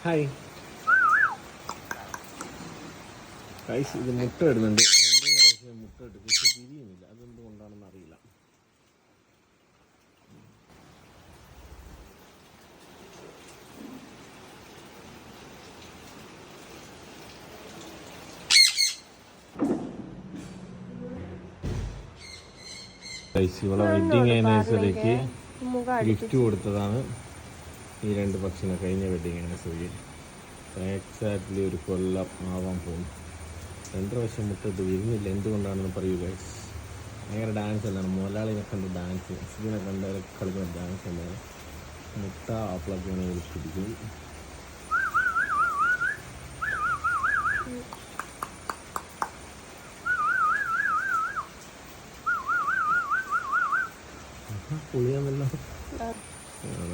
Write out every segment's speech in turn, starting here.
Hi guys, ഇത് മുട്ട ഇടുന്നുണ്ട്. 2-3 പ്രാവശ്യം മുട്ട ഇട്ട് പക്ഷെ തിരിയുന്നില്ല. അതെന്തുകൊണ്ടാണെന്ന് അറിയില്ല. ഗൈസ്, ഇവിടെ വെഡിങ് ആനിവേഴ്സറിക്ക് ഗിഫ്റ്റ് കൊടുത്തതാണ് ഈ 2 പക്ഷിനെ. കഴിഞ്ഞ വെഡിങ് ആനിവേഴ്സറിക്ക് എക്സാക്ട്ലി 1 കൊല്ലം ആവാൻ പോകുന്നു. 2 പ്രാവശ്യം മുട്ടിട്ട് വരുന്നില്ല. എന്തുകൊണ്ടാണെന്ന് പറയൂ ഗൈസ്. ഭയങ്കര ഡാൻസ് എന്താണ്, മുതലാളിനെ കണ്ട് ഡാൻസ്, ഇതിനെ കണ്ട് കളിക്കുന്ന ഡാൻസ് എന്താണ്. മുട്ട അപ്പളൊക്കെയാണ് പിടിക്കും. പുളിയാന്നല്ലോ,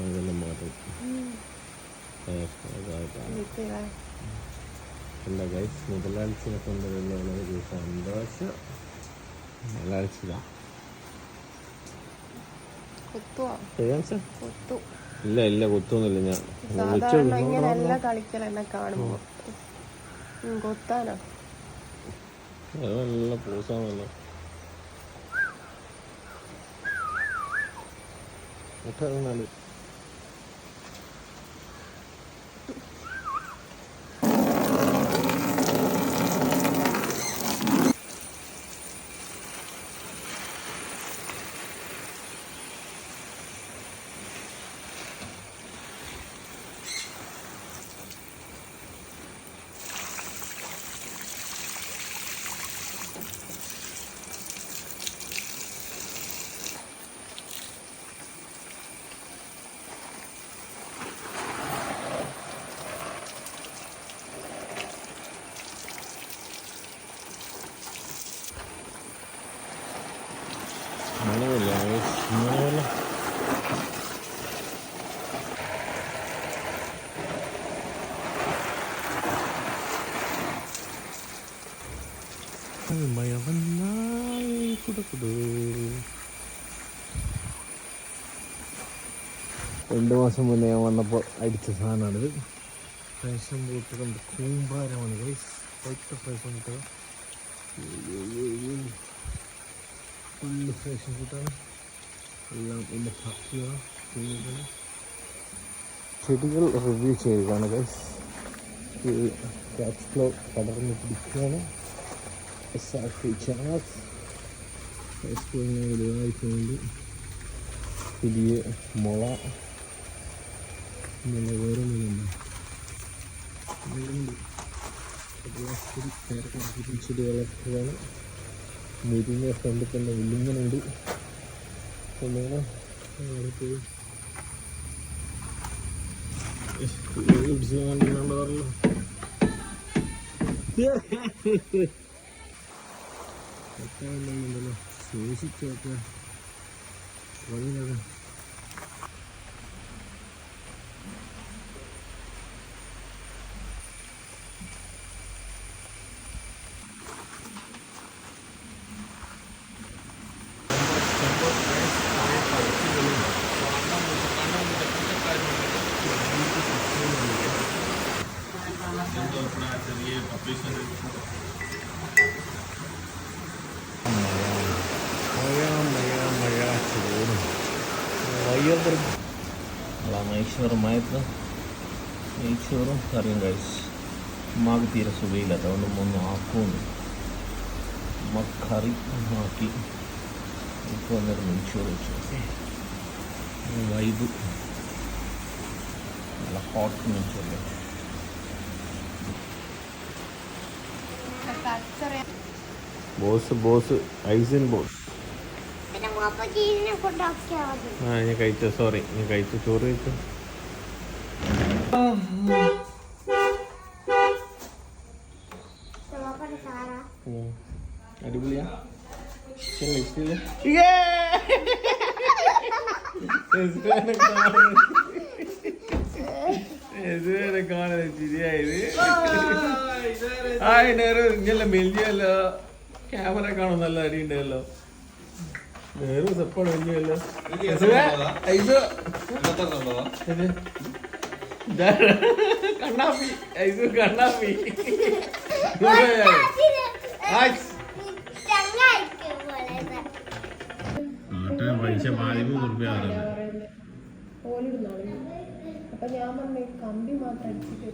ഇതെല്ലാം മാറ്റും. എന്താ ഗൈസ്, മുതലാഴ്ചനെ കൊണ്ടുള്ള ഒരു സന്തോഷം. മുതലാഴ്ച ഇല്ല കൊത്തൊന്നുമില്ല. ഞാൻ നല്ല പൂസാണല്ലോ. മുട്ട ഇറങ്ങാല് മണമില്ല. മണമല്ല, മഴ വന്നാൽ കുടക്കുടു. 2 മാസം മുന്നേ ഞാൻ വന്നപ്പോൾ അടിച്ച സാധനമാണിത്. ഫാഷൻ ബൂട്ട് കൊണ്ട് കൂമ്പാരമാണ് ഗൈസ്. ഒറ്റ ഫാഷൻ ബൂട്ട്, ഫുള്ള് ഫാഷൻ ബൂട്ടാണ്. എല്ലാം എൻ്റെ ഭക്തിയാണ്. ചെടികൾ റിവ്യൂ ചെയ്യുകയാണ് ഗൈസ്. ക്യാച്ച് ഫ്ലോ പടർന്ന് പിടിക്കുകയാണ്. വലുതായിട്ടുണ്ട്. പുതിയ മുള വേറെ ചെടി വളർത്തുകയാണ്. മുരിങ്ങ ഫ്രണ്ടിൽ തന്നെ വില്ലിങ്ങനുണ്ട്. പിടിച്ചുകൊണ്ടല്ലോ. സൂക്ഷിച്ചൊക്കെ വഴിയിലത് നെയ്ച്ചോറും കറിയും കഴിച്ച് ഉമ്മാക്ക് തീരെ സുഖയില്ല. അതുകൊണ്ട് ഒന്ന് ആക്കുമെന്ന് കറി ആക്കി ഇപ്പോൾ വന്നിട്ട് നെയ്ച്ചോറ് വെച്ചു. വൈബ് നല്ല ഹോട്ട് നെയ്ച്ചോറ്. ബോസ് ഐസിൻ ബോസ്. ഞാൻ കഴിച്ചു. സോറി, ഞാൻ കഴിച്ചു. ചോറ് കഴിച്ചു. അടിപൊളിയാ. കാണുന്നത് ചിരിയായത്. ഇങ്ങനെയല്ല മെല്ലിയല്ലോ. ക്യാമറ കാണും നല്ല അരിയുണ്ടല്ലോ. നേരം സെപ്പാട് വലിയല്ലോ. കണ്ണാപ്പി ഐസു കണ്ണാപ്പി പൈസ 13 റുപ്യ അപ്പൊ ഞാൻ പറഞ്ഞ കമ്പി മാത്രം അടിച്ചിട്ട്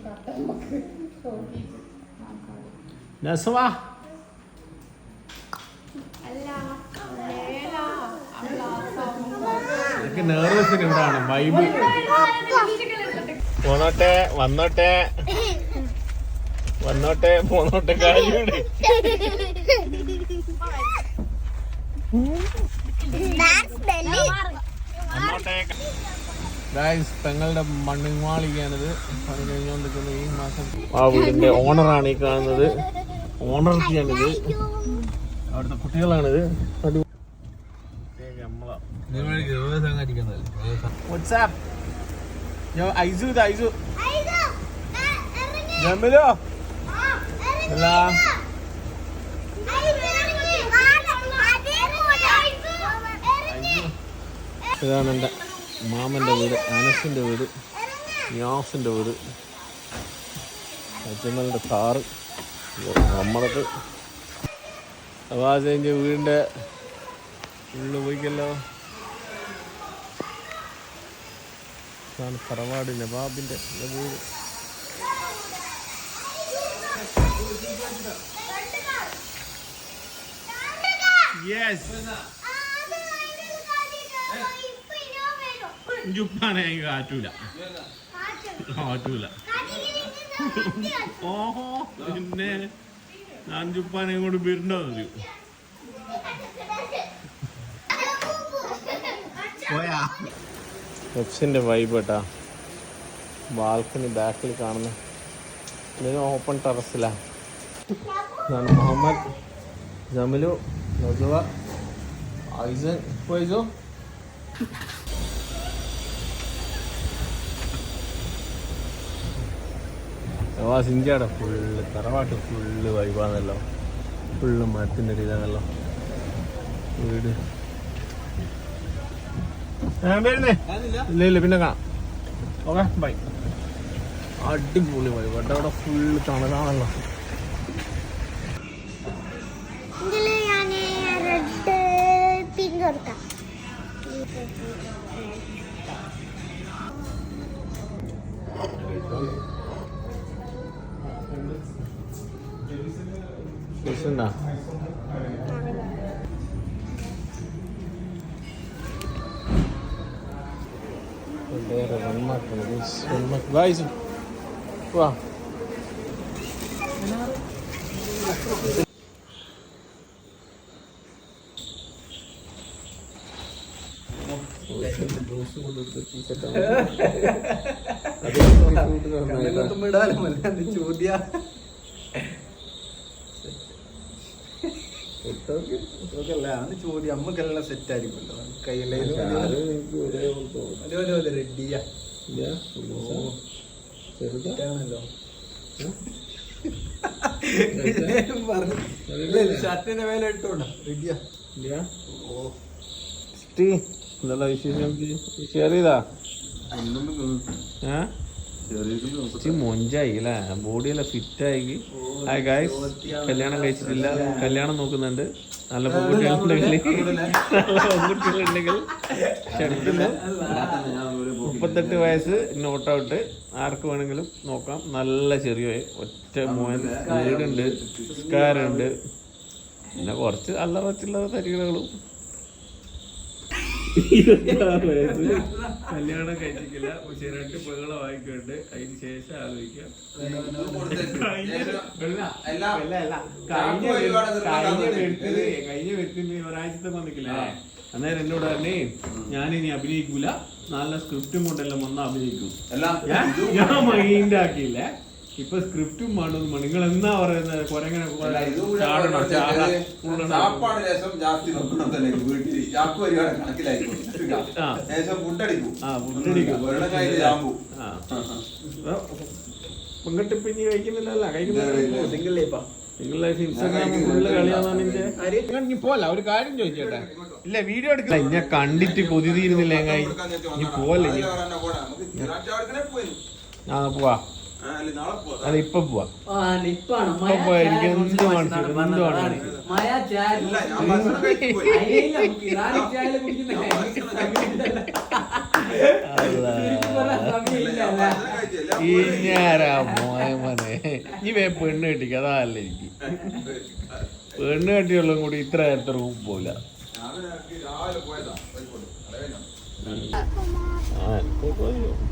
നെർവസിന് ഇവിടാണ് വൈബ്. പോന്നോട്ടെ വന്നോട്ടെ വന്നോട്ടെ പോന്നോട്ടെ കാര്യമാണ്. തങ്ങളുടെ മണ്ണുമാളികയാണിത് പണി കഴിഞ്ഞുകൊണ്ടിരിക്കുന്നത്. ഈ മാസം ആ വീടിന്റെ ഓണറാണ് ഈ കാണുന്നത്. ഓണർക്കാണിത്, അവിടുത്തെ കുട്ടികളാണിത്. ഇതാണ് എൻ്റെ മാമൻ്റെ വീട്, അനസിൻ്റെ വീട്, ന്യാസിൻ്റെ വീട്, അജ്മലിൻ്റെ കാറ്, നമ്മളത് അവാസിൻ്റെ വീടിൻ്റെ ഉള്ളിൽ പോയിക്കല്ലോ. ഇതാണ് തറവാട് നവാബിൻ്റെ വീട്. ജുപ്പാനെ കാറ്റൂല കാറ്റൂല. ഓഹോ പിന്നെ ഞാൻ ജുപ്പാനെ കൊണ്ട് വരുന്നോ അറിയൂ. പെപ്സിൻ്റെ വൈബ് കേട്ടാ. ബാൽക്കണി ബാക്കിൽ കാണുന്ന ഇതിന് ഓപ്പൺ ടെറസിലാണ്. ഇതാണ് മുഹമ്മദ്, ജമലു, നസുവ, ഐസൻ. പോയിസോ സിഞ്ചാടെ ഫുള്ള് തറവാട്ട് ഫുള്ള് വൈബാന്നല്ലോ. ഫുള്ള് മരത്തിൻ്റെ ഇതാണല്ലോ വീട്. വരുന്നേ ഇല്ല ഇല്ല പിന്നെ കാണാം. Okay bye. അടിപൊളി വൈബ് കേട്ടോ. അവിടെ ഫുള്ള് തണലാണല്ലോ. വാ ചോദ്യ ചോദ്യം അമ്മക്കെല്ലാം സെറ്റ് ആയിരിക്കുമല്ലോ. കയ്യിലെ റെഡിയാ ചെറുതാണല്ലോ. ഷർട്ടിന്റെ മേലെ ഇട്ടോണ്ടാ റെഡിയാ. എന്നുള്ള വിശേഷം ഷെയർ ചെയ്താ മൊഞ്ചായി അല്ലേ, ബോഡിയെല്ലാം ഫിറ്റായി. ഹായ് ഗായ്സ്, കല്യാണം കഴിച്ചിട്ടില്ല, കല്യാണം നോക്കുന്നുണ്ട്. നല്ല പെൺകുട്ടികളുണ്ടെങ്കിൽ ഷെഡില് 38 വയസ്സ് നോട്ട് ഔട്ട്, ആർക്ക് വേണമെങ്കിലും നോക്കാം. നല്ല ചെറിയ ഒറ്റ മോൻ, വീടുണ്ട്, നിസ്കാരമുണ്ട്, പിന്നെ കുറച്ച് അല്ലറ ചില്ലറ തരികളും. 26 വയസ്സ്, കല്യാണം കഴിച്ചിട്ടില്ല, പക്ഷെ 2 പെങ്ങളെ വായിക്കുന്നുണ്ട്. അതിന് ശേഷം ആലോചിക്കാം. കഴിഞ്ഞ വ്യക്തി ഒരാഴ്ചത്തെ വന്നിക്കില്ലേ, അന്നേരം എന്നോട് പറഞ്ഞേ ഞാനിനി അഭിനയിക്കൂല, നല്ല സ്ക്രിപ്റ്റും കൊണ്ടെല്ലാം വന്ന് അഭിനയിക്കും. ഞാൻ മൈൻഡ് ആക്കിയില്ലേ. ഇപ്പൊ സ്ക്രിപ്റ്റും വേണമെന്ന് നിങ്ങൾ എന്നാ പറയുന്നത്? കൊരങ്ങനെ പെൺകെട്ടിപ്പിഞ്ഞ് കഴിക്കുന്നില്ലല്ലോ, കഴിക്കുന്നില്ല. സിംഗിൾ ലൈഫ് ഇൻസ്റ്റാഗ്രാമിൽ ഫുള്ള് കളിയാന്നാണ് എന്റെ. പോല ഒരു കാര്യം ചോദിച്ചേട്ടെ, ഇല്ല വീഡിയോ എടുക്കില്ല, ഞാൻ കണ്ടിട്ട് കൊതി തീരുന്നില്ല. ഇനി പോവല്ലേ, പോവാ. അത് ഇപ്പൊ പോവാ നിപ്പാണ് ഇപ്പൊ പോയാ എനിക്ക് എന്ത് മനസ്സിലായി എന്ത് വേണം മയ ചായ ഇഞ്ഞാരാ മോനെ ഈ വേ പെണ്ണ് കെട്ടിക്ക അതല്ല എനിക്ക് പെണ്ണ് കെട്ടിയുള്ളതും കൂടി ഇത്ര നേരത്തെ റൂം പോവില്ല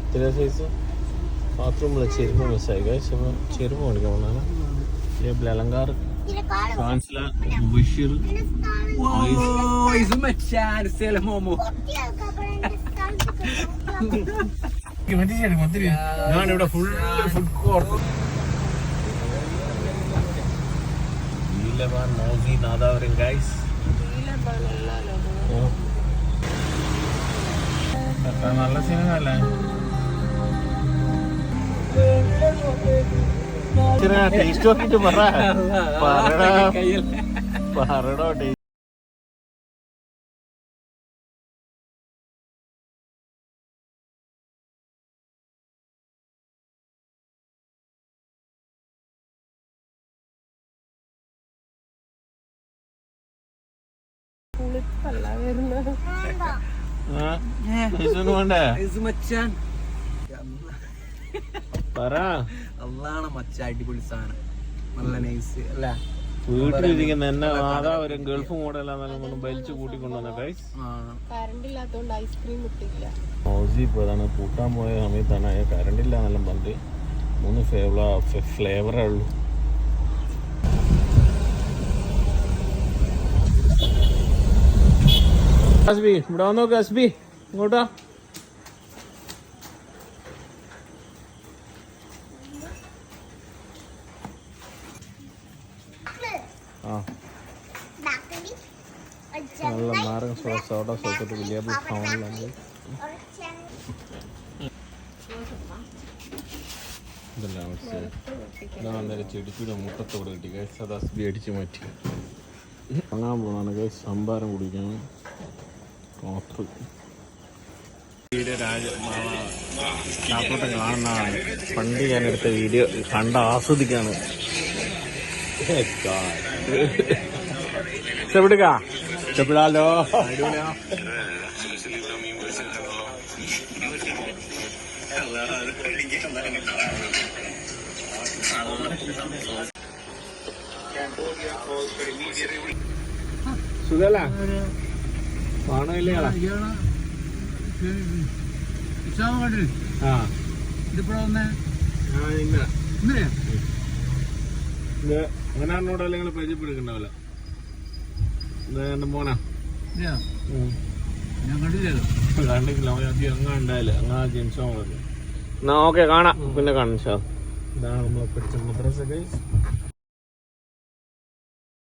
ഇത്ര സൈസ് ബാത്റൂമിലെ ചെരുപ്പ് മിസ്സായി ചെരുപ്പ് മേടിക്കാൻ പോണാണ് ടേബിൾ അലങ്കാർ കാൻസില ബഷീർ ഞാനിവിടെ ഫുൾ ഫുഡ് കോർട്ട് നാദാവരം ഗൈസ് നല്ല സിനിമ അല്ലേ ടേസ്റ്റ് നോക്കിട്ട് പറടോ ടേസ്റ്റ് പുളിപ്പല്ല വരുന്നത്. വേണ്ടേ മച്ചാൻ പറ അതാണ് മച്ച അടിപൊളി സാധനം നല്ല നൈസ് അല്ല വീട്ടിലിരിക്കുന്ന എന്നെ ആദാവരം ഗൾഫ് മോഡലാണെന്നും വലിച്ചു കൂട്ടിക്കൊണ്ടുവന്ന ഗൈസ് കറണ്ട് ഇല്ലാത്തോണ്ട് ഐസ്ക്രീം കിട്ടില്ല. ഹൗസി ഇപ്പോൾ അതാണ് കൂട്ടാൻ പോയ സമയത്താണ് കറണ്ട് ഇല്ല എന്നെല്ലാം പറഞ്ഞിട്ട് 3 ഫ്ലേവറേ ഉള്ളൂ. കസ്ബി ഇവിടെ വന്നോ കസ്ബി ഇങ്ങോട്ടാ നല്ല മാർഗം സോഡ സോപ്പിട്ട് വലിയ ഫൗണ്ടിലാണ് ഇതെല്ലാം ഞാൻ അന്നേരം ചെടിക്കൂടെ മുട്ടത്തോടെ കിട്ടി ഗൈസ് അത് അസ്ബി അടിച്ച് മാറ്റി വാങ്ങാൻ പോകണമാണ് ഗൈസ് സംഭാരം കുടിക്കാൻ കോട്ടർ വീഡിയോ കാത്തോട്ടം കാണുന്നതാണ് പണ്ട് ഞാനെടുത്ത വീഡിയോ കണ്ട് ആസ്വദിക്കാണ് ഇഷ്ടപ്പെടുക ഇഷ്ടപ്പെടാലോ സുഖല്ല കാണുന്നില്ലേ അങ്ങനെയാണോടെ നിങ്ങൾ പരിചയപ്പെടുക്കണ്ടാവില്ല എന്റെ മോനാ കണ്ടിട്ടില്ല അങ്ങ ഉണ്ടായില്ല അങ്ങാ ജനിച്ചാൽ മതി എന്നാ ഓക്കെ കാണാം പിന്നെ കാണാം ഇതാണ് നമ്മളെ പഠിച്ച മദ്രസ ഗൈസ്